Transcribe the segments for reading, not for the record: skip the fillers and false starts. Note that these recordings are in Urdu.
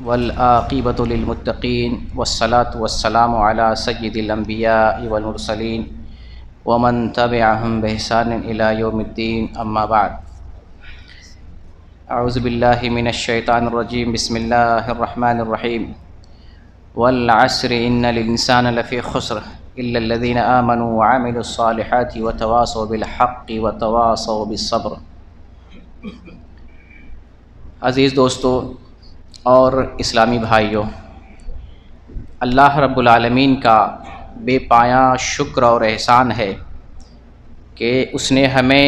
والعاقبۃ للمتقین والصلاة والسلام علی سید الانبیاء والمرسلین ومن تبعہم بإحسان الی یوم الدین، اما بعد۔ اعوذ باللہ من الشیطان الرجیم، بسم اللہ الرحمن الرحیم۔ والعصر ان الانسان لفی خسر الا الذین آمنوا وعملوا الصالحات وتواصوا بالحق وتواصوا بالصبر۔ عزیز دوستو اور اسلامی بھائیوں، اللہ رب العالمین کا بے پایاں شکر اور احسان ہے کہ اس نے ہمیں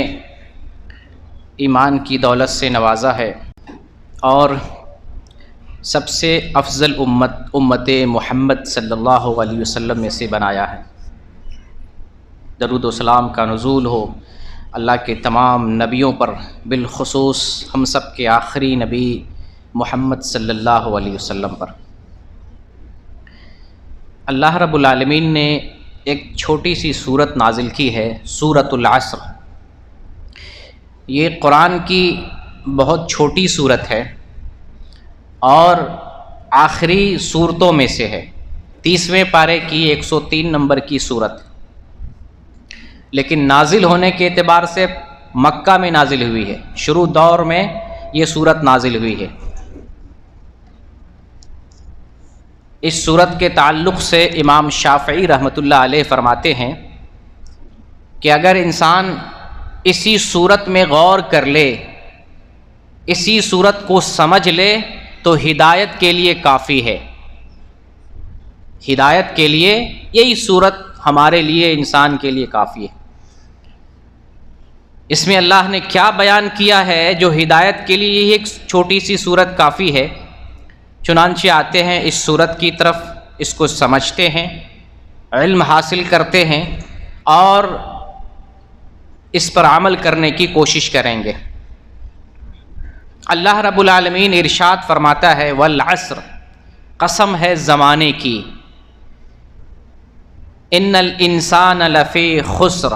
ایمان کی دولت سے نوازا ہے اور سب سے افضل امت محمد صلی اللہ علیہ وسلم میں سے بنایا ہے۔ درود و سلام کا نزول ہو اللہ کے تمام نبیوں پر، بالخصوص ہم سب کے آخری نبی محمد صلی اللہ علیہ وسلم پر۔ اللہ رب العالمین نے ایک چھوٹی سی سورت نازل کی ہے، سورۃ العصر۔ یہ قرآن کی بہت چھوٹی سورت ہے اور آخری سورتوں میں سے ہے، 30ویں پارے کی 103 نمبر کی سورت، لیکن نازل ہونے کے اعتبار سے مکہ میں نازل ہوئی ہے، شروع دور میں یہ سورت نازل ہوئی ہے۔ اس سورت کے تعلق سے امام شافعی رحمۃ اللہ علیہ فرماتے ہیں کہ اگر انسان اسی سورت میں غور کر لے، اسی سورت کو سمجھ لے تو ہدایت کے لیے کافی ہے۔ ہدایت کے لیے یہی سورت ہمارے لیے، انسان کے لیے کافی ہے۔ اس میں اللہ نے کیا بیان کیا ہے جو ہدایت کے لیے ایک چھوٹی سی سورت کافی ہے؟ چنانچہ آتے ہیں اس سورت کی طرف، اس کو سمجھتے ہیں، علم حاصل کرتے ہیں اور اس پر عمل کرنے کی کوشش کریں گے۔ اللہ رب العالمین ارشاد فرماتا ہے، والعصر، قسم ہے زمانے کی، ان الانسان لفی خسر،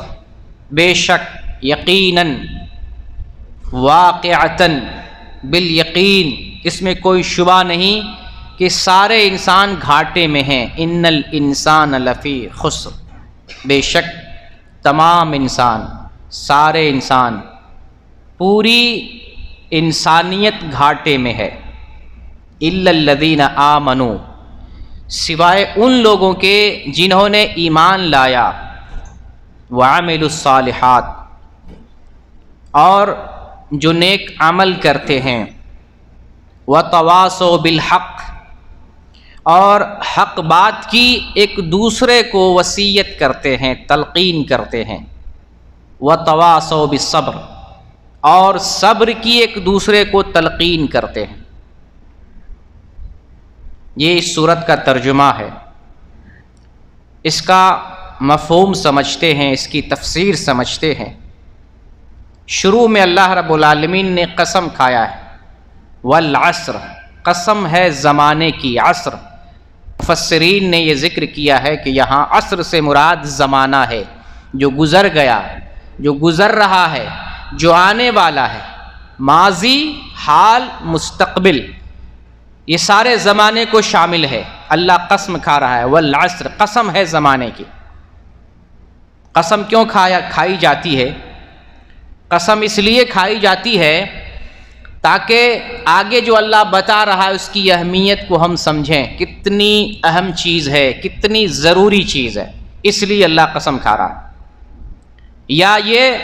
بے شک، یقیناً، واقعتاً، بالیقین، اس میں کوئی شبہ نہیں کہ سارے انسان گھاٹے میں ہیں۔ ان الانسان لفی خسر، بے شک تمام انسان، سارے انسان، پوری انسانیت گھاٹے میں ہے۔ الا الذین آمنوا، سوائے ان لوگوں کے جنہوں نے ایمان لایا، وعملوا الصالحات، اور جو نیک عمل کرتے ہیں، وتواصوا بالحق، اور حق بات کی ایک دوسرے کو وصیت کرتے ہیں، تلقین کرتے ہیں، وتواصوا بالصبر، اور صبر کی ایک دوسرے کو تلقین کرتے ہیں۔ یہ اس سورت کا ترجمہ ہے۔ اس کا مفہوم سمجھتے ہیں، اس کی تفسیر سمجھتے ہیں۔ شروع میں اللہ رب العالمین نے قسم کھایا ہے، والعصر، قسم ہے زمانے کی، عصر۔ مفسرین نے یہ ذکر کیا ہے کہ یہاں عصر سے مراد زمانہ ہے، جو گزر گیا، جو گزر رہا ہے، جو آنے والا ہے، ماضی، حال، مستقبل، یہ سارے زمانے کو شامل ہے۔ اللہ قسم کھا رہا ہے، والعصر، قسم ہے زمانے کی۔ قسم کیوں کھائی جاتی ہے؟ قسم اس لیے کھائی جاتی ہے تاکہ آگے جو اللہ بتا رہا ہے اس کی اہمیت کو ہم سمجھیں، کتنی اہم چیز ہے، کتنی ضروری چیز ہے، اس لیے اللہ قسم کھا رہا ہے۔ یا یہ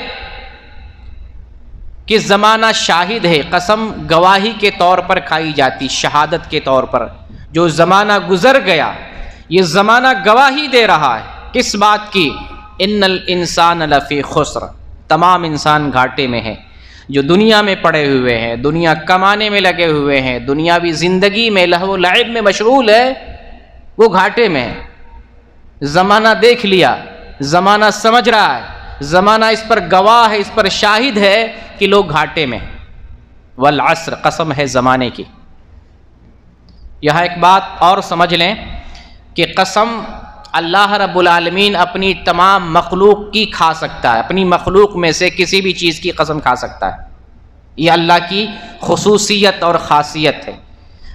کہ زمانہ شاہد ہے، قسم گواہی کے طور پر کھائی جاتی، شہادت کے طور پر۔ جو زمانہ گزر گیا، یہ زمانہ گواہی دے رہا ہے، کس بات کی؟ ان الانسان لفی خسر، تمام انسان گھاٹے میں ہیں۔ جو دنیا میں پڑے ہوئے ہیں، دنیا کمانے میں لگے ہوئے ہیں، دنیاوی زندگی میں لہو و لعب میں مشغول ہے، وہ گھاٹے میں ہے۔ زمانہ دیکھ لیا، زمانہ سمجھ رہا ہے، زمانہ اس پر گواہ ہے، اس پر شاہد ہے کہ لوگ گھاٹے میں ہیں۔ والعصر، قسم ہے زمانے کی۔ یہاں ایک بات اور سمجھ لیں کہ قسم اللہ رب العالمین اپنی تمام مخلوق کی کھا سکتا ہے، اپنی مخلوق میں سے کسی بھی چیز کی قسم کھا سکتا ہے۔ یہ اللہ کی خصوصیت اور خاصیت ہے۔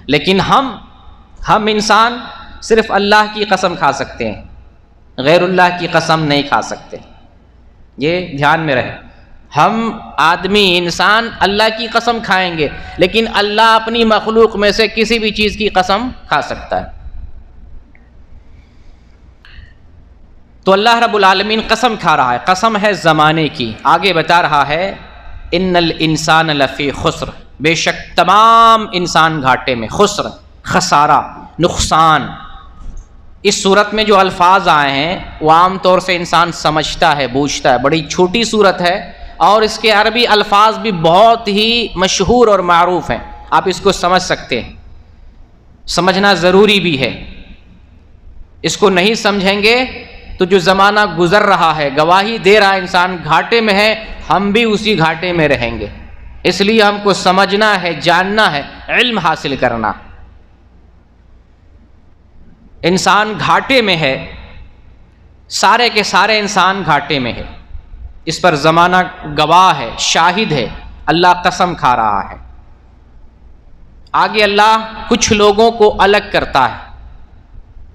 لیکن ہم انسان صرف اللہ کی قسم کھا سکتے ہیں، غیر اللہ کی قسم نہیں کھا سکتے، یہ دھیان میں رہے۔ ہم آدمی انسان اللہ کی قسم کھائیں گے، لیکن اللہ اپنی مخلوق میں سے کسی بھی چیز کی قسم کھا سکتا ہے۔ تو اللہ رب العالمین قسم کھا رہا ہے، قسم ہے زمانے کی، آگے بتا رہا ہے ان الانسان لفی خسر، بے شک تمام انسان گھاٹے میں، خسر خسارہ، نقصان۔ اس صورت میں جو الفاظ آئے ہیں وہ عام طور سے انسان سمجھتا ہے، بوجھتا ہے، بڑی چھوٹی صورت ہے اور اس کے عربی الفاظ بھی بہت ہی مشہور اور معروف ہیں، آپ اس کو سمجھ سکتے ہیں، سمجھنا ضروری بھی ہے۔ اس کو نہیں سمجھیں گے تو جو زمانہ گزر رہا ہے، گواہی دے رہا ہے انسان گھاٹے میں ہے، ہم بھی اسی گھاٹے میں رہیں گے۔ اس لیے ہم کو سمجھنا ہے، جاننا ہے، علم حاصل کرنا۔ انسان گھاٹے میں ہے، سارے کے سارے انسان گھاٹے میں ہے، اس پر زمانہ گواہ ہے، شاہد ہے، اللہ قسم کھا رہا ہے۔ آگے اللہ کچھ لوگوں کو الگ کرتا ہے،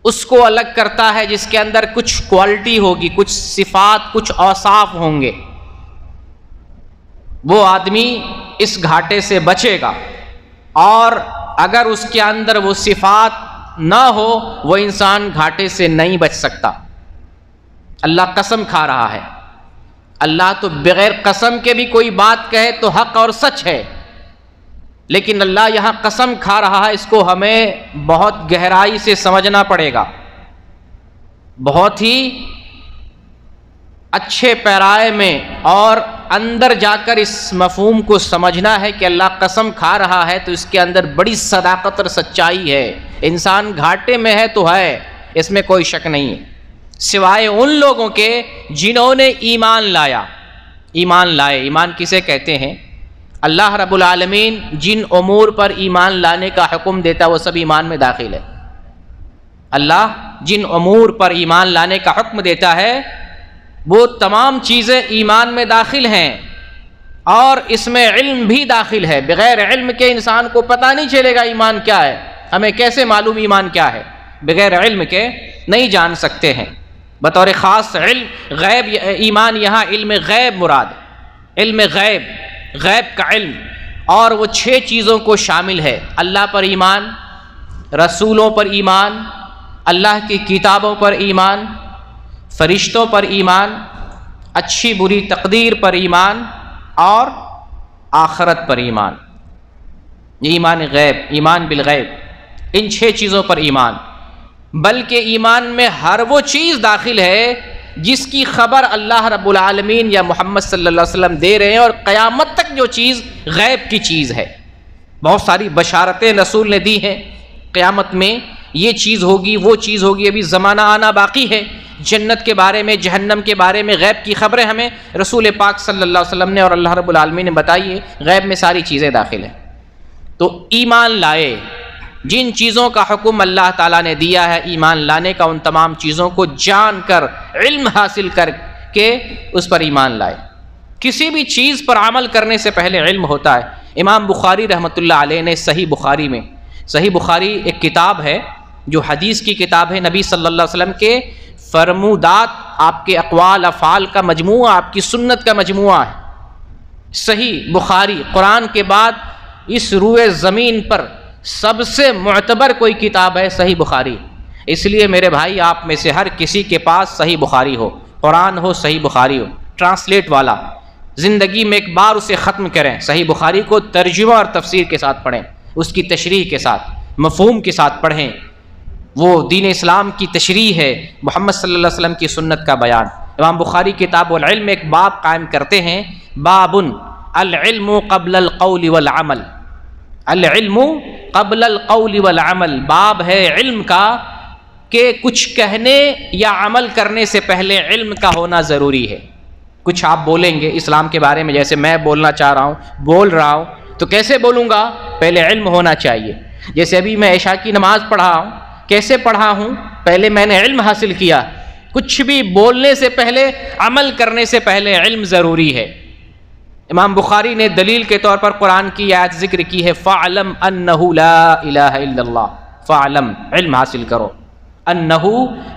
اس کو الگ کرتا ہے جس کے اندر کچھ کوالٹی ہوگی، کچھ صفات، کچھ اوصاف ہوں گے، وہ آدمی اس گھاٹے سے بچے گا، اور اگر اس کے اندر وہ صفات نہ ہو وہ انسان گھاٹے سے نہیں بچ سکتا۔ اللہ قسم کھا رہا ہے، اللہ تو بغیر قسم کے بھی کوئی بات کہے تو حق اور سچ ہے، لیکن اللہ یہاں قسم کھا رہا ہے، اس کو ہمیں بہت گہرائی سے سمجھنا پڑے گا، بہت ہی اچھے پیرائے میں اور اندر جا کر اس مفہوم کو سمجھنا ہے کہ اللہ قسم کھا رہا ہے تو اس کے اندر بڑی صداقت اور سچائی ہے۔ انسان گھاٹے میں ہے تو ہے، اس میں کوئی شک نہیں ہے، سوائے ان لوگوں کے جنہوں نے ایمان لایا۔ ایمان لائے، ایمان کسے کہتے ہیں؟ اللہ رب العالمین جن امور پر ایمان لانے کا حکم دیتا ہے وہ سب ایمان میں داخل ہے۔ اللہ جن امور پر ایمان لانے کا حکم دیتا ہے وہ تمام چیزیں ایمان میں داخل ہیں، اور اس میں علم بھی داخل ہے۔ بغیر علم کے انسان کو پتہ نہیں چلے گا ایمان کیا ہے، ہمیں کیسے معلوم ایمان کیا ہے؟ بغیر علم کے نہیں جان سکتے ہیں۔ بطور خاص علم غیب، ایمان یہاں علم غیب مراد، علم غیب، غیب کا علم، اور وہ 6 چیزوں کو شامل ہے۔ اللہ پر ایمان، رسولوں پر ایمان، اللہ کی کتابوں پر ایمان، فرشتوں پر ایمان، اچھی بری تقدیر پر ایمان، اور آخرت پر ایمان۔ یہ ایمان غیب، ایمان بالغیب، ان 6 چیزوں پر ایمان۔ بلکہ ایمان میں ہر وہ چیز داخل ہے جس کی خبر اللہ رب العالمین یا محمد صلی اللہ علیہ وسلم دے رہے ہیں، اور قیامت تک جو چیز غیب کی چیز ہے۔ بہت ساری بشارتیں رسول نے دی ہیں، قیامت میں یہ چیز ہوگی، وہ چیز ہوگی، ابھی زمانہ آنا باقی ہے۔ جنت کے بارے میں، جہنم کے بارے میں غیب کی خبریں ہمیں رسول پاک صلی اللہ علیہ وسلم نے اور اللہ رب العالمین نے بتائی ہے، غیب میں ساری چیزیں داخل ہیں۔ تو ایمان لائے، جن چیزوں کا حکم اللہ تعالیٰ نے دیا ہے ایمان لانے کا، ان تمام چیزوں کو جان کر، علم حاصل کر کے اس پر ایمان لائے۔ کسی بھی چیز پر عمل کرنے سے پہلے علم ہوتا ہے۔ امام بخاری رحمۃ اللہ علیہ نے صحیح بخاری میں، صحیح بخاری ایک کتاب ہے جو حدیث کی کتاب ہے، نبی صلی اللہ علیہ وسلم کے فرمودات، آپ کے اقوال افعال کا مجموعہ، آپ کی سنت کا مجموعہ ہے۔ صحیح بخاری قرآن کے بعد اس روئے زمین پر سب سے معتبر کوئی کتاب ہے صحیح بخاری۔ اس لیے میرے بھائی آپ میں سے ہر کسی کے پاس صحیح بخاری ہو، قرآن ہو، صحیح بخاری ہو، ٹرانسلیٹ والا، زندگی میں ایک بار اسے ختم کریں۔ صحیح بخاری کو ترجمہ اور تفسیر کے ساتھ پڑھیں، اس کی تشریح کے ساتھ، مفہوم کے ساتھ پڑھیں۔ وہ دین اسلام کی تشریح ہے، محمد صلی اللہ علیہ وسلم کی سنت کا بیان۔ امام بخاری کتاب العلم ایک باب قائم کرتے ہیں، باب العلم قبل القول والعمل، العلم قبل القول والعمل، باب ہے علم کا کہ کچھ کہنے یا عمل کرنے سے پہلے علم کا ہونا ضروری ہے۔ کچھ آپ بولیں گے اسلام کے بارے میں، جیسے میں بولنا چاہ رہا ہوں، بول رہا ہوں، تو کیسے بولوں گا؟ پہلے علم ہونا چاہیے۔ جیسے ابھی میں عشاء کی نماز پڑھا ہوں، کیسے پڑھا ہوں؟ پہلے میں نے علم حاصل کیا۔ کچھ بھی بولنے سے پہلے، عمل کرنے سے پہلے علم ضروری ہے۔ امام بخاری نے دلیل کے طور پر قرآن کی آیت ذکر کی ہے، فَاعْلَمْ أَنَّهُ لَا إِلَهَ إِلَّا اللَّهُ، فَاعْلَمْ، علم حاصل کرو، أَنَّهُ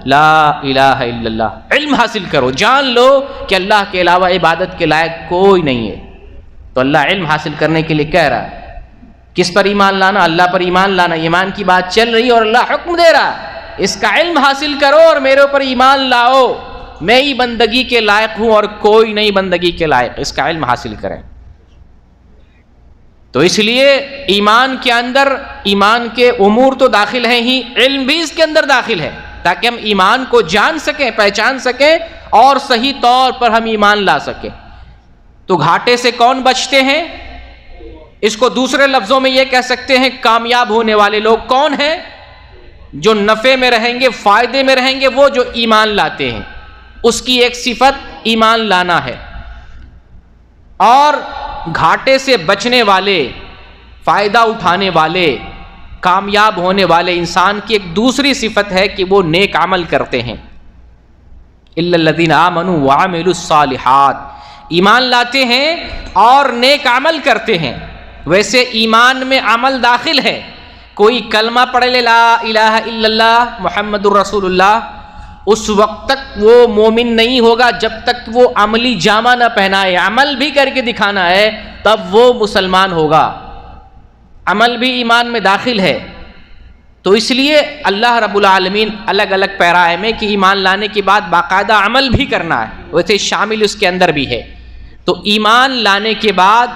لَا إِلَهَ إِلَّا اللَّهُ، علم حاصل کرو، جان لو کہ اللہ کے علاوہ عبادت کے لائق کوئی نہیں ہے۔ تو اللہ علم حاصل کرنے کے لیے کہہ رہا ہے، کس پر ایمان لانا؟ اللہ پر ایمان لانا۔ ایمان کی بات چل رہی ہے اور اللہ حکم دے رہا ہے اس کا علم حاصل کرو اور میرے اوپر ایمان لاؤ، میں ہی بندگی کے لائق ہوں اور کوئی نہیں بندگی کے لائق، اس کا علم حاصل کریں۔ تو اس لیے ایمان کے اندر ایمان کے امور تو داخل ہیں ہی، علم بھی اس کے اندر داخل ہے تاکہ ہم ایمان کو جان سکیں، پہچان سکیں اور صحیح طور پر ہم ایمان لا سکیں۔ تو گھاٹے سے کون بچتے ہیں؟ اس کو دوسرے لفظوں میں یہ کہہ سکتے ہیں کامیاب ہونے والے لوگ کون ہیں؟ جو نفع میں رہیں گے، فائدے میں رہیں گے، وہ جو ایمان لاتے ہیں، اس کی ایک صفت ایمان لانا ہے۔ اور گھاٹے سے بچنے والے، فائدہ اٹھانے والے، کامیاب ہونے والے انسان کی ایک دوسری صفت ہے کہ وہ نیک عمل کرتے ہیں۔ الا الذین آمنوا وعملوا الصالحات، ایمان لاتے ہیں اور نیک عمل کرتے ہیں۔ ویسے ایمان میں عمل داخل ہے، کوئی کلمہ پڑھ لے لا الہ الا اللہ محمد الرسول اللہ، اس وقت تک وہ مومن نہیں ہوگا جب تک وہ عملی جامہ نہ پہنائے، عمل بھی کر کے دکھانا ہے تب وہ مسلمان ہوگا۔ عمل بھی ایمان میں داخل ہے۔ تو اس لیے اللہ رب العالمین الگ الگ پیرائے میں کہ ایمان لانے کے بعد باقاعدہ عمل بھی کرنا ہے، ویسے شامل اس کے اندر بھی ہے۔ تو ایمان لانے کے بعد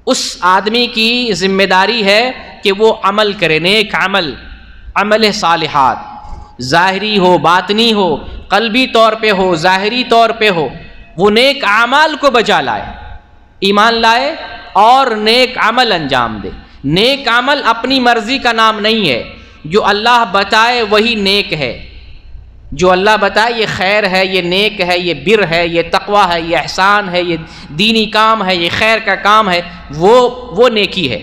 اس آدمی کی ذمہ داری ہے کہ وہ عمل کرے، نیک عمل، عمل صالحات، ظاہری ہو، باطنی ہو، قلبی طور پہ ہو، ظاہری طور پہ ہو، وہ نیک اعمال کو بجا لائے، ایمان لائے اور نیک عمل انجام دے۔ نیک عمل اپنی مرضی کا نام نہیں ہے، جو اللہ بتائے وہی نیک ہے، جو اللہ بتائے یہ خیر ہے، یہ نیک ہے، یہ بر ہے، یہ تقوی ہے، یہ احسان ہے، یہ دینی کام ہے، یہ خیر کا کام ہے، وہ نیکی ہے۔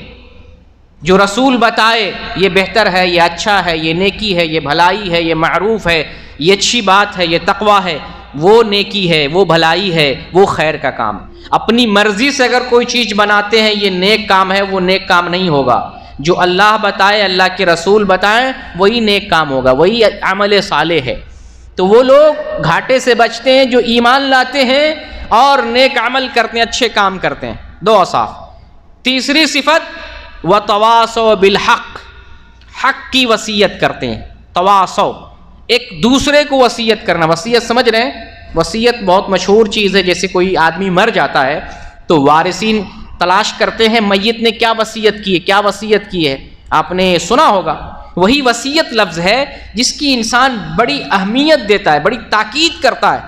جو رسول بتائے یہ بہتر ہے، یہ اچھا ہے، یہ نیکی ہے، یہ بھلائی ہے، یہ معروف ہے، یہ اچھی بات ہے، یہ تقوی ہے، وہ نیکی ہے، وہ بھلائی ہے، وہ خیر کا کام۔ اپنی مرضی سے اگر کوئی چیز بناتے ہیں یہ نیک کام ہے، وہ نیک کام نہیں ہوگا۔ جو اللہ بتائے، اللہ کے رسول بتائیں، وہی نیک کام ہوگا، وہی عمل صالح ہے۔ تو وہ لوگ گھاٹے سے بچتے ہیں جو ایمان لاتے ہیں اور نیک عمل کرتے ہیں، اچھے کام کرتے ہیں۔ دو اوصاف۔ تیسری صفت وَتَوَاصَوْا بِالْحَقِّ، حق کی وصیت کرتے ہیں۔ تواصو، ایک دوسرے کو وصیت کرنا۔ وصیت سمجھ رہے ہیں؟ وصیت بہت مشہور چیز ہے، جیسے کوئی آدمی مر جاتا ہے تو وارثین تلاش کرتے ہیں میت نے کیا وصیت کی ہے، کیا وصیت کی ہے، آپ نے سنا ہوگا۔ وہی وصیت لفظ ہے جس کی انسان بڑی اہمیت دیتا ہے، بڑی تاکید کرتا ہے۔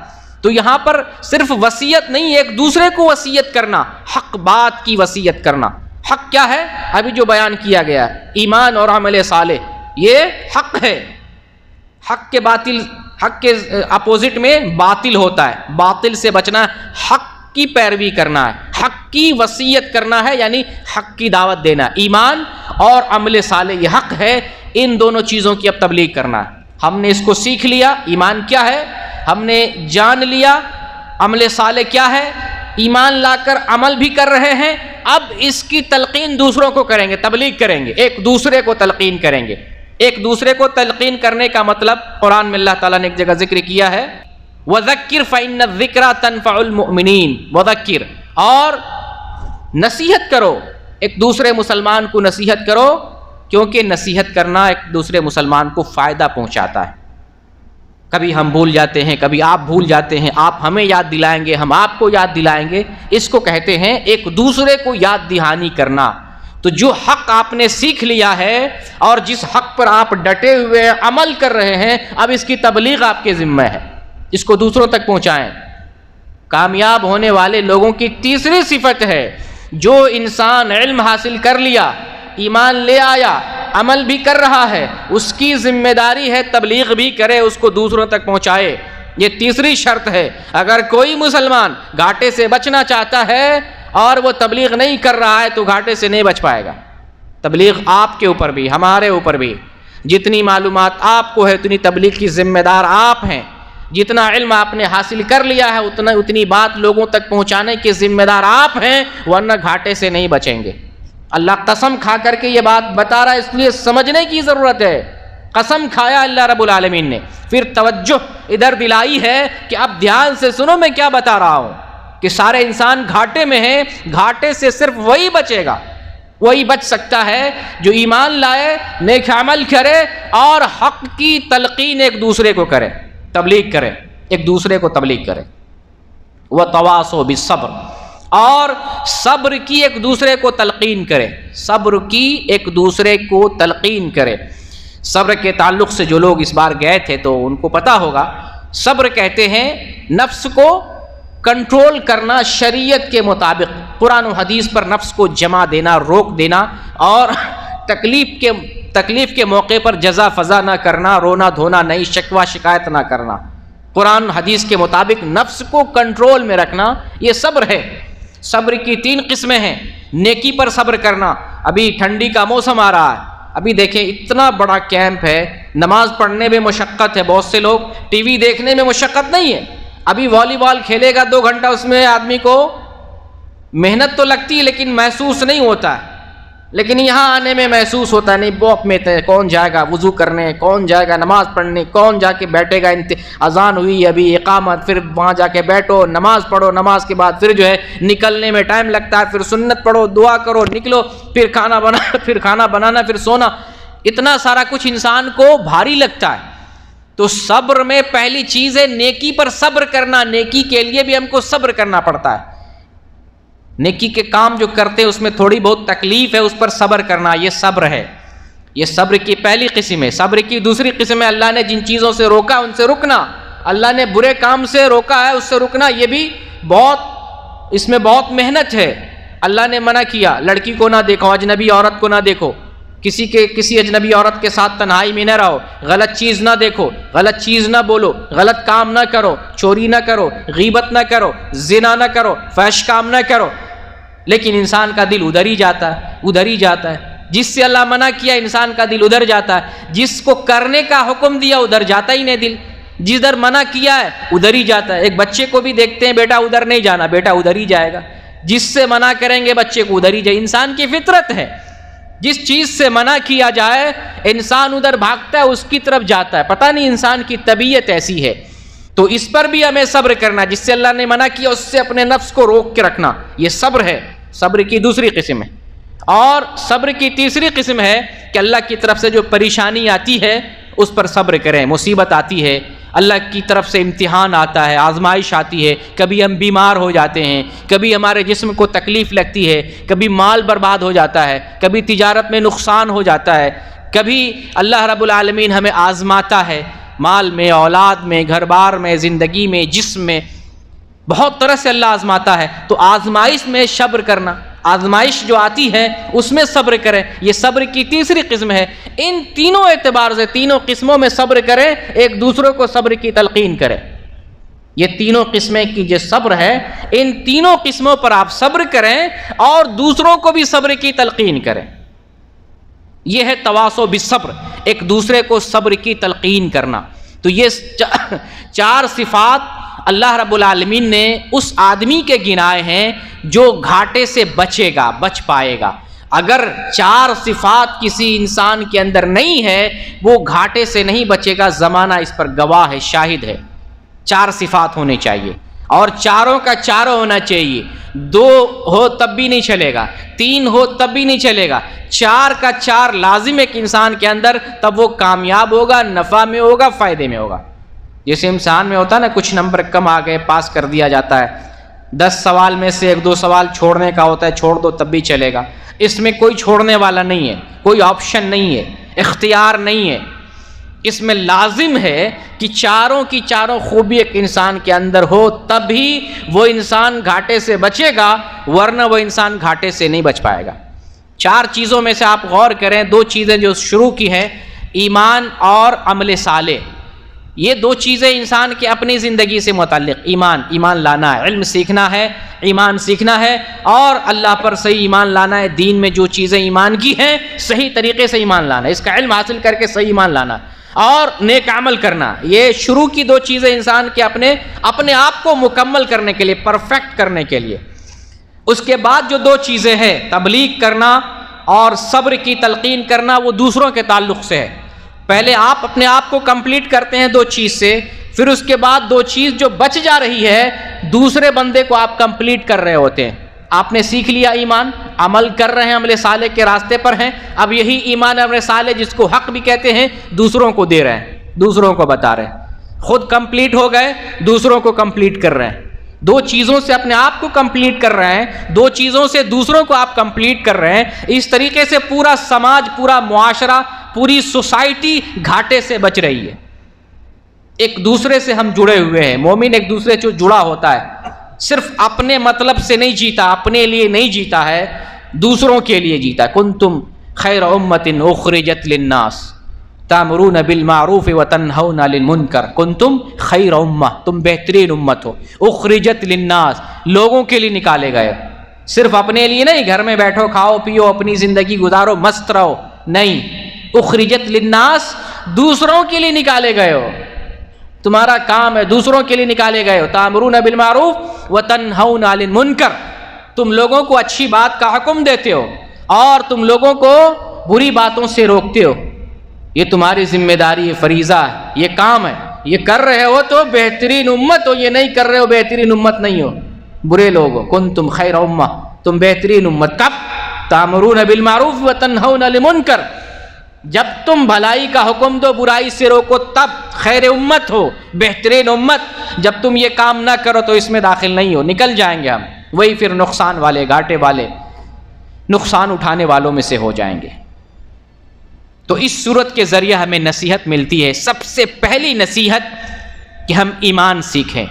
تو یہاں پر صرف وصیت نہیں، ایک دوسرے کو وصیت کرنا، حق بات کی وصیت کرنا۔ حق کیا ہے؟ ابھی جو بیان کیا گیا، ایمان اور عمل صالح، یہ حق ہے۔ حق کے اپوزٹ میں باطل ہوتا ہے، باطل سے بچنا، حق کی پیروی کرنا ہے، حق کی وصیت کرنا ہے، یعنی حق کی دعوت دینا۔ ایمان اور عمل صالح یہ حق ہے، ان دونوں چیزوں کی اب تبلیغ کرنا ہے۔ ہم نے اس کو سیکھ لیا، ایمان کیا ہے، ہم نے جان لیا، عمل صالح کیا ہے، ایمان لا کر عمل بھی کر رہے ہیں، اب اس کی تلقین دوسروں کو کریں گے، تبلیغ کریں گے، ایک دوسرے کو تلقین کریں گے۔ ایک دوسرے کو تلقین کرنے کا مطلب قرآن میں اللہ تعالیٰ نے ایک جگہ ذکر کیا ہے، وَذَكِّرْ فَإِنَّ الذِّكْرَى تَنفَعُ الْمُؤْمِنِينَ، وَذَكِّرْ، اور نصیحت کرو، ایک دوسرے مسلمان کو نصیحت کرو، کیونکہ نصیحت کرنا ایک دوسرے مسلمان کو فائدہ پہنچاتا ہے۔ کبھی ہم بھول جاتے ہیں، کبھی آپ بھول جاتے ہیں، آپ ہمیں یاد دلائیں گے، ہم آپ کو یاد دلائیں گے، اس کو کہتے ہیں ایک دوسرے کو یاد دہانی کرنا۔ تو جو حق آپ نے سیکھ لیا ہے اور جس حق پر آپ ڈٹے ہوئے عمل کر رہے ہیں، اب اس کی تبلیغ آپ کے ذمہ ہے، اس کو دوسروں تک پہنچائیں۔ کامیاب ہونے والے لوگوں کی تیسری صفت ہے، جو انسان علم حاصل کر لیا، ایمان لے آیا، عمل بھی کر رہا ہے، اس کی ذمہ داری ہے تبلیغ بھی کرے، اس کو دوسروں تک پہنچائے۔ یہ تیسری شرط ہے۔ اگر کوئی مسلمان گھاٹے سے بچنا چاہتا ہے اور وہ تبلیغ نہیں کر رہا ہے تو گھاٹے سے نہیں بچ پائے گا۔ تبلیغ آپ کے اوپر بھی، ہمارے اوپر بھی، جتنی معلومات آپ کو ہے اتنی تبلیغ کی ذمہ دار آپ ہیں۔ جتنا علم آپ نے حاصل کر لیا ہے اتنی بات لوگوں تک پہنچانے کے ذمہ دار آپ ہیں، ورنہ گھاٹے سے نہیں بچیں گے۔ اللہ قسم کھا کر کے یہ بات بتا رہا ہے، اس لیے سمجھنے کی ضرورت ہے۔ قسم کھایا اللہ رب العالمین نے، پھر توجہ ادھر دلائی ہے کہ اب دھیان سے سنو میں کیا بتا رہا ہوں، کہ سارے انسان گھاٹے میں ہیں، گھاٹے سے صرف وہی بچے گا، وہی بچ سکتا ہے جو ایمان لائے، نیک عمل کرے اور حق کی تلقین ایک دوسرے کو کرے، تبلیغ کرے، ایک دوسرے کو تبلیغ کرے۔ وَتَوَاصَوْا بِالصَّبْرِ، اور صبر کی ایک دوسرے کو تلقین کرے، صبر کی ایک دوسرے کو تلقین کرے۔ صبر کے تعلق سے جو لوگ اس بار گئے تھے تو ان کو پتہ ہوگا، صبر کہتے ہیں نفس کو کنٹرول کرنا، شریعت کے مطابق قرآن و حدیث پر نفس کو جمع دینا، روک دینا، اور تکلیف کے موقع پر جزا فضا نہ کرنا، رونا دھونا نہیں، شکوہ شکایت نہ کرنا، قرآن حدیث کے مطابق نفس کو کنٹرول میں رکھنا، یہ صبر ہے۔ صبر کی 3 قسمیں ہیں۔ نیکی پر صبر کرنا، ابھی ٹھنڈی کا موسم آ رہا ہے، ابھی دیکھیں اتنا بڑا کیمپ ہے، نماز پڑھنے میں مشقت ہے، بہت سے لوگ ٹی وی دیکھنے میں مشقت نہیں ہے، ابھی والی بال کھیلے گا 2 گھنٹہ، اس میں آدمی کو محنت تو لگتی ہے لیکن محسوس نہیں ہوتا ہے، لیکن یہاں آنے میں محسوس ہوتا ہے، نہیں بوق میں تھے، کون جائے گا وضو کرنے، کون جائے گا نماز پڑھنے، کون جا کے بیٹھے گا، اذان ہوئی ابھی اقامت، پھر وہاں جا کے بیٹھو، نماز پڑھو، نماز کے بعد پھر جو ہے نکلنے میں ٹائم لگتا ہے، پھر سنت پڑھو، دعا کرو، نکلو، پھر کھانا بنانا، پھر سونا، اتنا سارا کچھ انسان کو بھاری لگتا ہے۔ تو صبر میں پہلی چیز ہے نیکی پر صبر کرنا، نیکی کے لیے بھی ہم کو صبر کرنا پڑتا ہے، نیکی کے کام جو کرتے ہیں اس میں تھوڑی بہت تکلیف ہے، اس پر صبر کرنا، یہ صبر ہے، یہ صبر کی پہلی قسم ہے۔ صبر کی دوسری قسم ہے اللہ نے جن چیزوں سے روکا ان سے رکنا، اللہ نے برے کام سے روکا ہے اس سے رکنا، یہ بھی اس میں بہت محنت ہے۔ اللہ نے منع کیا لڑکی کو نہ دیکھو، اجنبی عورت کو نہ دیکھو، کسی اجنبی عورت کے ساتھ تنہائی میں نہ رہو، غلط چیز نہ دیکھو، غلط چیز نہ بولو، غلط کام نہ کرو، چوری نہ کرو، غیبت نہ کرو، زنا نہ کرو، فحش کام نہ کرو، لیکن انسان کا دل ادھر ہی جاتا ہے، جس سے اللہ منع کیا انسان کا دل ادھر جاتا ہے، جس کو کرنے کا حکم دیا ادھر جاتا ہی نہیں دل، جدھر منع کیا ہے ادھر ہی جاتا ہے۔ ایک بچے کو بھی دیکھتے ہیں، بیٹا ادھر نہیں جانا، بیٹا ادھر ہی جائے گا، جس سے منع کریں گے بچے کو ادھر ہی جائے، انسان کی فطرت ہے، جس چیز سے منع کیا جائے انسان ادھر بھاگتا ہے، اس کی طرف جاتا ہے، پتہ نہیں انسان کی طبیعت ایسی ہے۔ تو اس پر بھی ہمیں صبر کرنا، جس سے اللہ نے منع کیا اس سے اپنے نفس کو روک کے رکھنا، یہ صبر ہے، صبر کی دوسری قسم ہے۔ اور صبر کی تیسری قسم ہے کہ اللہ کی طرف سے جو پریشانی آتی ہے اس پر صبر کریں، مصیبت آتی ہے، اللہ کی طرف سے امتحان آتا ہے، آزمائش آتی ہے، کبھی ہم بیمار ہو جاتے ہیں، کبھی ہمارے جسم کو تکلیف لگتی ہے، کبھی مال برباد ہو جاتا ہے، کبھی تجارت میں نقصان ہو جاتا ہے، کبھی اللہ رب العالمین ہمیں آزماتا ہے، مال میں، اولاد میں، گھر بار میں، زندگی میں، جسم میں، بہت طرح سے اللہ آزماتا ہے۔ تو آزمائش میں صبر کرنا، آزمائش جو آتی ہے اس میں صبر کریں، یہ صبر کی تیسری قسم ہے۔ ان تینوں اعتبار سے، تینوں قسموں میں صبر کریں، ایک دوسرے کو صبر کی تلقین کریں۔ یہ تینوں قسمیں کی جو صبر ہے، ان تینوں قسموں پر آپ صبر کریں اور دوسروں کو بھی صبر کی تلقین کریں۔ یہ ہے تواصو بالصبر، ایک دوسرے کو صبر کی تلقین کرنا۔ تو یہ 4 صفات اللہ رب العالمین نے اس آدمی کے گنائے ہیں جو گھاٹے سے بچ پائے گا۔ اگر 4 صفات کسی انسان کے اندر نہیں ہے وہ گھاٹے سے نہیں بچے گا، زمانہ اس پر گواہ ہے، شاہد ہے۔ 4 صفات ہونے چاہیے اور چاروں کا چاروں ہونا چاہیے، 2 ہو تب بھی نہیں چلے گا، 3 ہو تب بھی نہیں چلے گا، 4 کا 4 لازم ایک انسان کے اندر، تب وہ کامیاب ہوگا، نفع میں ہوگا، فائدے میں ہوگا۔ جیسے امتحان میں ہوتا ہے نا، کچھ نمبر کم آ گئے، پاس کر دیا جاتا ہے، 10 سوال میں سے 1-2 سوال چھوڑنے کا ہوتا ہے، چھوڑ دو تب بھی چلے گا۔ اس میں کوئی چھوڑنے والا نہیں ہے، کوئی آپشن نہیں ہے، اختیار نہیں ہے، اس میں لازم ہے کہ چاروں کی چاروں خوبی ایک انسان کے اندر ہو، تب ہی وہ انسان گھاٹے سے بچے گا، ورنہ وہ انسان گھاٹے سے نہیں بچ پائے گا۔ 4 چیزوں میں سے آپ غور کریں، 2 چیزیں جو شروع کی ہیں، ایمان اور عمل صالح، یہ 2 چیزیں انسان کے اپنی زندگی سے متعلق، ایمان لانا ہے، علم سیکھنا ہے، ایمان سیکھنا ہے، اور اللہ پر صحیح ایمان لانا ہے، دین میں جو چیزیں ایمان کی ہیں صحیح طریقے سے ایمان لانا ہے، اس کا علم حاصل کر کے صحیح ایمان لانا ہے۔ اور نیک عمل کرنا، یہ شروع کی دو چیزیں انسان کے اپنے آپ کو مکمل کرنے کے لیے، پرفیکٹ کرنے کے لیے۔ اس کے بعد جو دو چیزیں ہیں، تبلیغ کرنا اور صبر کی تلقین کرنا، وہ دوسروں کے تعلق سے ہے۔ پہلے آپ اپنے آپ کو کمپلیٹ کرتے ہیں دو چیز سے، پھر اس کے بعد دو چیز جو بچ جا رہی ہے دوسرے بندے کو آپ کمپلیٹ کر رہے ہوتے ہیں۔ آپ نے سیکھ لیا ایمان، عمل کر رہے ہیں، عمل صالح کے راستے پر ہیں، اب یہی ایمان عمل صالح جس کو حق بھی کہتے ہیں دوسروں کو دے رہے ہیں، دوسروں کو بتا رہے ہیں۔ خود کمپلیٹ ہو گئے، دوسروں کو کمپلیٹ کر رہے ہیں۔ دو چیزوں سے اپنے آپ کو کمپلیٹ کر رہے ہیں، دو چیزوں سے دوسروں کو آپ کمپلیٹ کر رہے ہیں۔ اس طریقے سے پورا سماج، پورا معاشرہ، پوری سوسائٹی گھاٹے سے بچ رہی ہے۔ ایک دوسرے سے ہم جڑے ہوئے ہیں، مومن ایک دوسرے سے جڑا ہوتا ہے، صرف اپنے مطلب سے نہیں جیتا، اپنے لیے نہیں جیتا ہے، دوسروں کے لیے جیتا ہے۔ کنتم خیر امۃ اخرجت للناس تأمرون بالمعروف وتنہون عن المنکر، کنتم خیر امہ، تم بہترین امت ہو، اخرجت للناس، لوگوں کے لیے نکالے گئے، صرف اپنے لیے نہیں، گھر میں بیٹھو کھاؤ پیو اپنی زندگی گزارو مست رہو، نہیں، اخرجت للناس، دوسروں کے لیے نکالے گئے ہو، تمہارا کام ہے دوسروں کے لیے نکالے گئے ہو۔ تأمرون بالمعروف وتنہون عن المنکر، تم لوگوں کو اچھی بات کا حکم دیتے ہو اور تم لوگوں کو بری باتوں سے روکتے ہو، یہ تمہاری ذمہ داری ہے، فریضہ ہے، یہ کام ہے، یہ کر رہے ہو تو بہترین امت ہو، یہ نہیں کر رہے ہو بہترین امت نہیں ہو، برے لوگ ہو۔ کنتم خیر امہ، تم بہترین امت، کب؟ تأمرون بالمعروف وتنہون عن المنکر، جب تم بھلائی کا حکم دو برائی سے روکو تب خیر امت ہو، بہترین امت۔ جب تم یہ کام نہ کرو تو اس میں داخل نہیں ہو، نکل جائیں گے ہم، وہی پھر نقصان والے، گھاٹے والے، نقصان اٹھانے والوں میں سے ہو جائیں گے۔ تو اس صورت کے ذریعے ہمیں نصیحت ملتی ہے، سب سے پہلی نصیحت کہ ہم ایمان سیکھیں،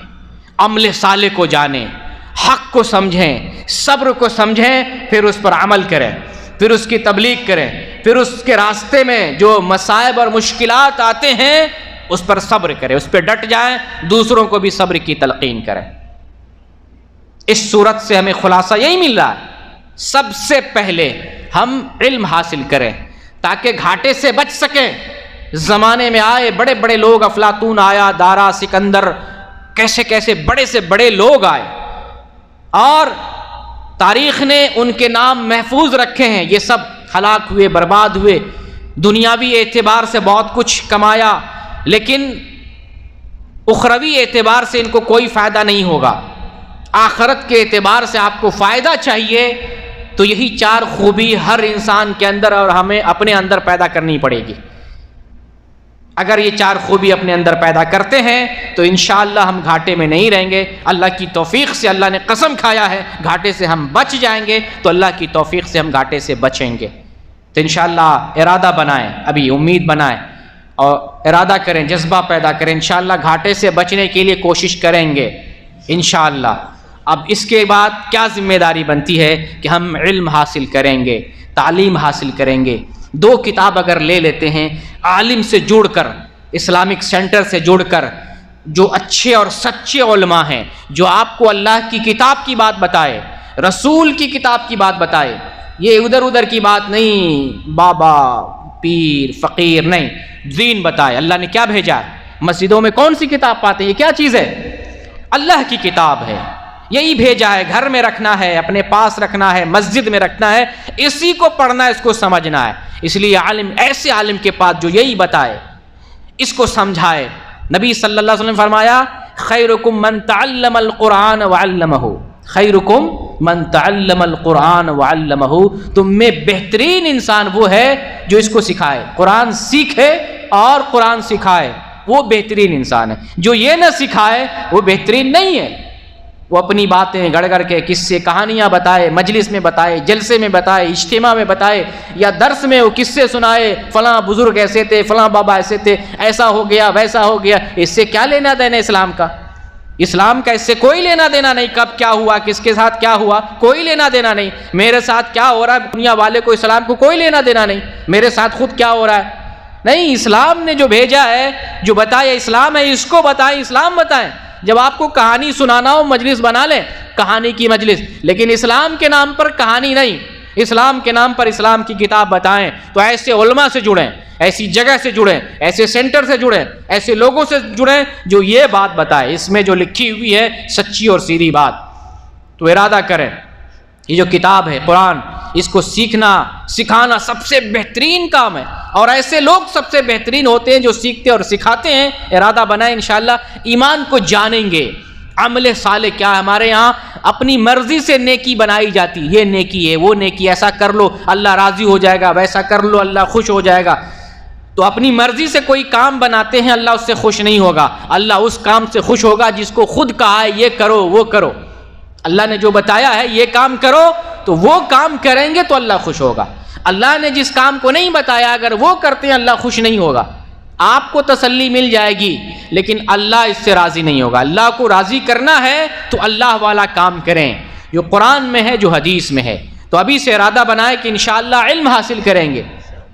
عمل صالح کو جانیں، حق کو سمجھیں، صبر کو سمجھیں، پھر اس پر عمل کریں، پھر اس کی تبلیغ کریں، پھر اس کے راستے میں جو مصائب اور مشکلات آتے ہیں اس پر صبر کریں، اس پہ ڈٹ جائیں، دوسروں کو بھی صبر کی تلقین کریں۔ اس صورت سے ہمیں خلاصہ یہی مل رہا ہے، سب سے پہلے ہم علم حاصل کریں تاکہ گھاٹے سے بچ سکیں۔ زمانے میں آئے بڑے بڑے لوگ، افلاطون آیا، دارا، سکندر، کیسے کیسے بڑے سے بڑے لوگ آئے اور تاریخ نے ان کے نام محفوظ رکھے ہیں، یہ سب ہلاک ہوئے، برباد ہوئے، دنیاوی اعتبار سے بہت کچھ کمایا لیکن اخروی اعتبار سے ان کو کوئی فائدہ نہیں ہوگا۔ آخرت کے اعتبار سے آپ کو فائدہ چاہیے تو یہی چار خوبی ہر انسان کے اندر اور ہمیں اپنے اندر پیدا کرنی پڑے گی۔ اگر یہ چار خوبی اپنے اندر پیدا کرتے ہیں تو انشاءاللہ ہم گھاٹے میں نہیں رہیں گے۔ اللہ کی توفیق سے، اللہ نے قسم کھایا ہے گھاٹے سے ہم بچ جائیں گے، تو اللہ کی توفیق سے ہم گھاٹے سے بچیں گے۔ تو انشاءاللہ ارادہ بنائیں، ابھی امید بنائیں اور ارادہ کریں، جذبہ پیدا کریں، انشاءاللہ گھاٹے سے بچنے کے لیے کوشش کریں گے انشاءاللہ۔ اب اس کے بعد کیا ذمہ داری بنتی ہے کہ ہم علم حاصل کریں گے، تعلیم حاصل کریں گے۔ دو کتاب اگر لے لیتے ہیں، عالم سے جڑ کر، اسلامک سینٹر سے جڑ کر، جو اچھے اور سچے علماء ہیں، جو آپ کو اللہ کی کتاب کی بات بتائے، رسول کی کتاب کی بات بتائے، یہ ادھر ادھر کی بات نہیں، بابا پیر فقیر نہیں، دین بتائے، اللہ نے کیا بھیجا ہے۔ مسجدوں میں کون سی کتاب پاتے ہیں؟ یہ کیا چیز ہے؟ اللہ کی کتاب ہے، یہی بھیجا ہے، گھر میں رکھنا ہے، اپنے پاس رکھنا ہے، مسجد میں رکھنا ہے، اسی کو پڑھنا ہے، اس کو سمجھنا ہے۔ اس لیے عالم، ایسے عالم کے پاس جو یہی بتائے، اس کو سمجھائے۔ نبی صلی اللہ علیہ وسلم نے فرمایا خیرکم من تعلم القرآن وعلمہ، خیرکم من تعلم القرآن وعلمہ، تم میں بہترین انسان وہ ہے جو اس کو سکھائے، قرآن سیکھے اور قرآن سکھائے، وہ بہترین انسان ہے۔ جو یہ نہ سکھائے وہ بہترین نہیں ہے، وہ اپنی باتیں گڑ گڑ کے قصے کہانیاں بتائے، مجلس میں بتائے، جلسے میں بتائے، اجتماع میں بتائے، یا درس میں وہ قصے سنائے، فلاں بزرگ ایسے تھے، فلاں بابا ایسے تھے، ایسا ہو گیا ویسا ہو گیا۔ اس سے کیا لینا دینا اسلام کا؟ اسلام کا اس سے کوئی لینا دینا نہیں، کب کیا ہوا، کس کے ساتھ کیا ہوا، کوئی لینا دینا نہیں۔ میرے ساتھ کیا ہو رہا ہے، دنیا والے کو اسلام کو کوئی لینا دینا نہیں، میرے ساتھ خود کیا ہو رہا ہے، نہیں۔ اسلام نے جو بھیجا ہے، جو بتایا اسلام ہے، اس کو بتائیں، اسلام بتائیں۔ جب آپ کو کہانی سنانا ہو، مجلس بنا لیں، کہانی کی مجلس، لیکن اسلام کے نام پر کہانی نہیں۔ اسلام کے نام پر اسلام کی کتاب بتائیں تو ایسے علماء سے جڑیں، ایسی جگہ سے جڑیں، ایسے سینٹر سے جڑیں، ایسے لوگوں سے جڑیں جو یہ بات بتائے، اس میں جو لکھی ہوئی ہے سچی اور سیدھی بات۔ تو ارادہ کریں، یہ جو کتاب ہے قرآن، اس کو سیکھنا سکھانا سب سے بہترین کام ہے، اور ایسے لوگ سب سے بہترین ہوتے ہیں جو سیکھتے اور سکھاتے ہیں۔ ارادہ بنائیں انشاءاللہ ایمان کو جانیں گے۔ عمل صالح کیا ہے؟ ہمارے یہاں اپنی مرضی سے نیکی بنائی جاتی، یہ نیکی ہے، وہ نیکی، ایسا کر لو اللہ راضی ہو جائے گا، ویسا کر لو اللہ خوش ہو جائے گا۔ تو اپنی مرضی سے کوئی کام بناتے ہیں، اللہ اس سے خوش نہیں ہوگا۔ اللہ اس کام سے خوش ہوگا جس کو خود کہا ہے یہ کرو وہ کرو۔ اللہ نے جو بتایا ہے یہ کام کرو تو وہ کام کریں گے تو اللہ خوش ہوگا۔ اللہ نے جس کام کو نہیں بتایا اگر وہ کرتے ہیں اللہ خوش نہیں ہوگا۔ آپ کو تسلی مل جائے گی لیکن اللہ اس سے راضی نہیں ہوگا۔ اللہ کو راضی کرنا ہے تو اللہ والا کام کریں، جو قرآن میں ہے، جو حدیث میں ہے۔ تو ابھی سے ارادہ بنائے کہ انشاءاللہ علم حاصل کریں گے،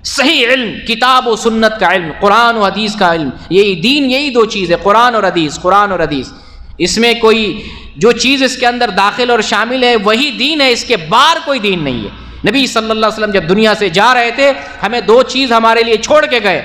صحیح علم، کتاب و سنت کا علم، قرآن و حدیث کا علم۔ یہی دین، یہی دو چیز ہے، قرآن اور حدیث، قرآن اور حدیث۔ اس میں کوئی جو چیز اس کے اندر داخل اور شامل ہے وہی دین ہے، اس کے باہر کوئی دین نہیں ہے۔ نبی صلی اللہ علیہ وسلم جب دنیا سے جا رہے تھے ہمیں دو چیز ہمارے لیے چھوڑ کے گئے۔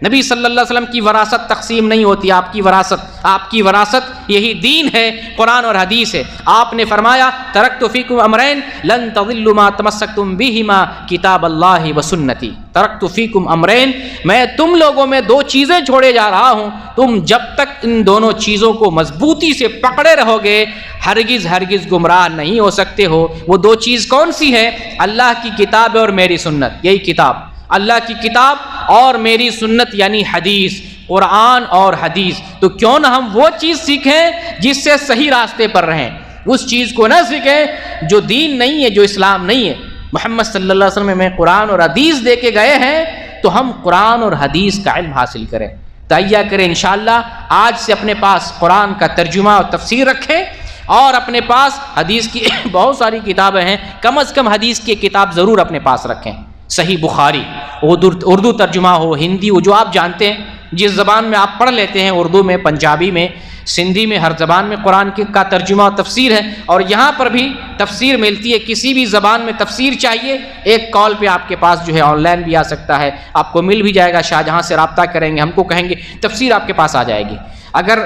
نبی صلی اللہ علیہ وسلم کی وراثت تقسیم نہیں ہوتی، آپ کی وراثت یہی دین ہے، قرآن اور حدیث ہے۔ آپ نے فرمایا ترکت فیکم امرین لن تضلوا ما تمسکتم بہما کتاب اللہ و سنتی۔ ترکت فیکم امرین، میں تم لوگوں میں دو چیزیں چھوڑے جا رہا ہوں، تم جب تک ان دونوں چیزوں کو مضبوطی سے پکڑے رہو گے ہرگز گمراہ نہیں ہو سکتے ہو۔ وہ دو چیز کون سی ہے؟ اللہ کی کتاب اور میری سنت۔ یہی کتاب، اللہ کی کتاب اور میری سنت یعنی حدیث، قرآن اور حدیث۔ تو کیوں نہ ہم وہ چیز سیکھیں جس سے صحیح راستے پر رہیں، اس چیز کو نہ سیکھیں جو دین نہیں ہے، جو اسلام نہیں ہے۔ محمد صلی اللہ علیہ وسلم میں قرآن اور حدیث دے کے گئے ہیں تو ہم قرآن اور حدیث کا علم حاصل کریں، تہیہ کریں۔ انشاءاللہ آج سے اپنے پاس قرآن کا ترجمہ اور تفسیر رکھیں، اور اپنے پاس حدیث کی بہت ساری کتابیں ہیں، کم از کم حدیث کی کتاب ضرور اپنے پاس رکھیں۔ صحیح بخاری، اردو ترجمہ ہو، ہندی ہو، جو آپ جانتے ہیں، جس زبان میں آپ پڑھ لیتے ہیں، اردو میں، پنجابی میں، سندھی میں، ہر زبان میں قرآن کا ترجمہ اور تفسیر ہے۔ اور یہاں پر بھی تفسیر ملتی ہے، کسی بھی زبان میں تفسیر چاہیے ایک کال پہ آپ کے پاس جو ہے آن لائن بھی آ سکتا ہے، آپ کو مل بھی جائے گا۔ شاہجہاں سے رابطہ کریں گے، ہم کو کہیں گے تفسیر آپ کے پاس آ جائے گی۔ اگر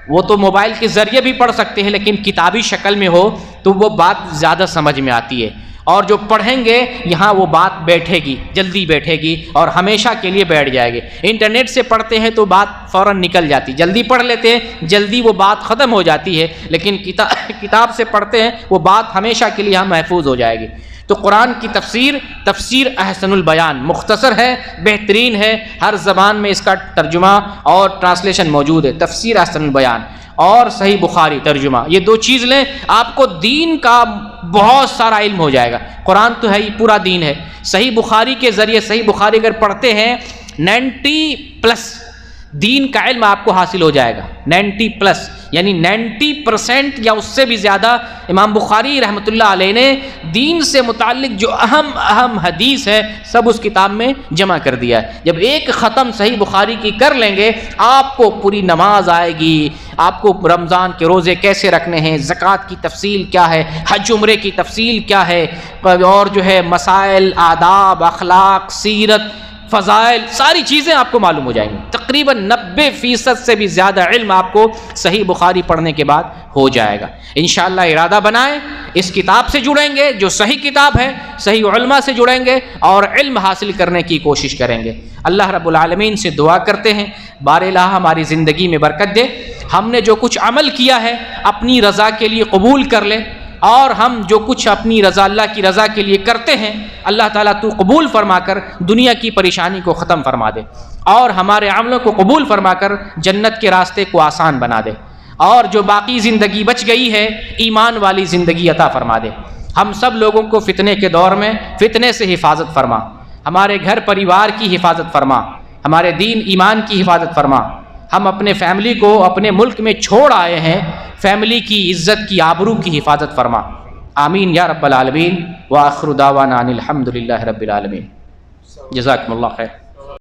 وہ تو موبائل کے ذریعے بھی پڑھ سکتے ہیں لیکن کتابی شکل میں ہو تو وہ بات زیادہ سمجھ میں آتی ہے، اور جو پڑھیں گے یہاں وہ بات بیٹھے گی، جلدی بیٹھے گی اور ہمیشہ کے لیے بیٹھ جائے گی۔ انٹرنیٹ سے پڑھتے ہیں تو بات فوراً نکل جاتی، جلدی پڑھ لیتے ہیں، جلدی وہ بات ختم ہو جاتی ہے، لیکن کتاب سے پڑھتے ہیں وہ بات ہمیشہ کے لیے ہم محفوظ ہو جائے گی۔ تو قرآن کی تفسیر احسن البیان مختصر ہے، بہترین ہے، ہر زبان میں اس کا ترجمہ اور ٹرانسلیشن موجود ہے۔ تفسیر احسن البیان اور صحیح بخاری ترجمہ، یہ دو چیز لیں، آپ کو دین کا بہت سارا علم ہو جائے گا۔ قرآن تو ہے ہی، پورا دین ہے۔ صحیح بخاری کے ذریعے صحیح بخاری اگر پڑھتے ہیں 90+ دین کا علم آپ کو حاصل ہو جائے گا، 90+ یعنی 90% یا اس سے بھی زیادہ۔ امام بخاری رحمۃ اللہ علیہ نے دین سے متعلق جو اہم حدیث ہے سب اس کتاب میں جمع کر دیا ہے۔ جب ایک ختم صحیح بخاری کی کر لیں گے آپ کو پوری نماز آئے گی، آپ کو رمضان کے روزے کیسے رکھنے ہیں، زکوٰۃ کی تفصیل کیا ہے، حج عمرے کی تفصیل کیا ہے، اور جو ہے مسائل، آداب، اخلاق، سیرت، فضائل، ساری چیزیں آپ کو معلوم ہو جائیں گی۔ تقریباً 90% سے بھی زیادہ علم آپ کو صحیح بخاری پڑھنے کے بعد ہو جائے گا۔ انشاءاللہ ارادہ بنائیں، اس کتاب سے جڑیں گے جو صحیح کتاب ہے، صحیح علماء سے جڑیں گے اور علم حاصل کرنے کی کوشش کریں گے۔ اللہ رب العالمین سے دعا کرتے ہیں بار الہ ہماری زندگی میں برکت دے، ہم نے جو کچھ عمل کیا ہے اپنی رضا کے لیے قبول کر لے، اور ہم جو کچھ اپنی رضا، اللہ کی رضا کے لیے کرتے ہیں اللہ تعالیٰ تو قبول فرما کر دنیا کی پریشانی کو ختم فرما دے، اور ہمارے عملوں کو قبول فرما کر جنت کے راستے کو آسان بنا دے، اور جو باقی زندگی بچ گئی ہے ایمان والی زندگی عطا فرما دے۔ ہم سب لوگوں کو فتنے کے دور میں فتنے سے حفاظت فرما، ہمارے گھر پریوار کی حفاظت فرما، ہمارے دین ایمان کی حفاظت فرما۔ ہم اپنے فیملی کو اپنے ملک میں چھوڑ آئے ہیں، فیملی کی عزت کی، آبرو کی حفاظت فرما۔ آمین یا رب العالمین۔ وآخر دعوانا ان الحمد للہ رب العالمین۔ جزاکم اللہ خیر۔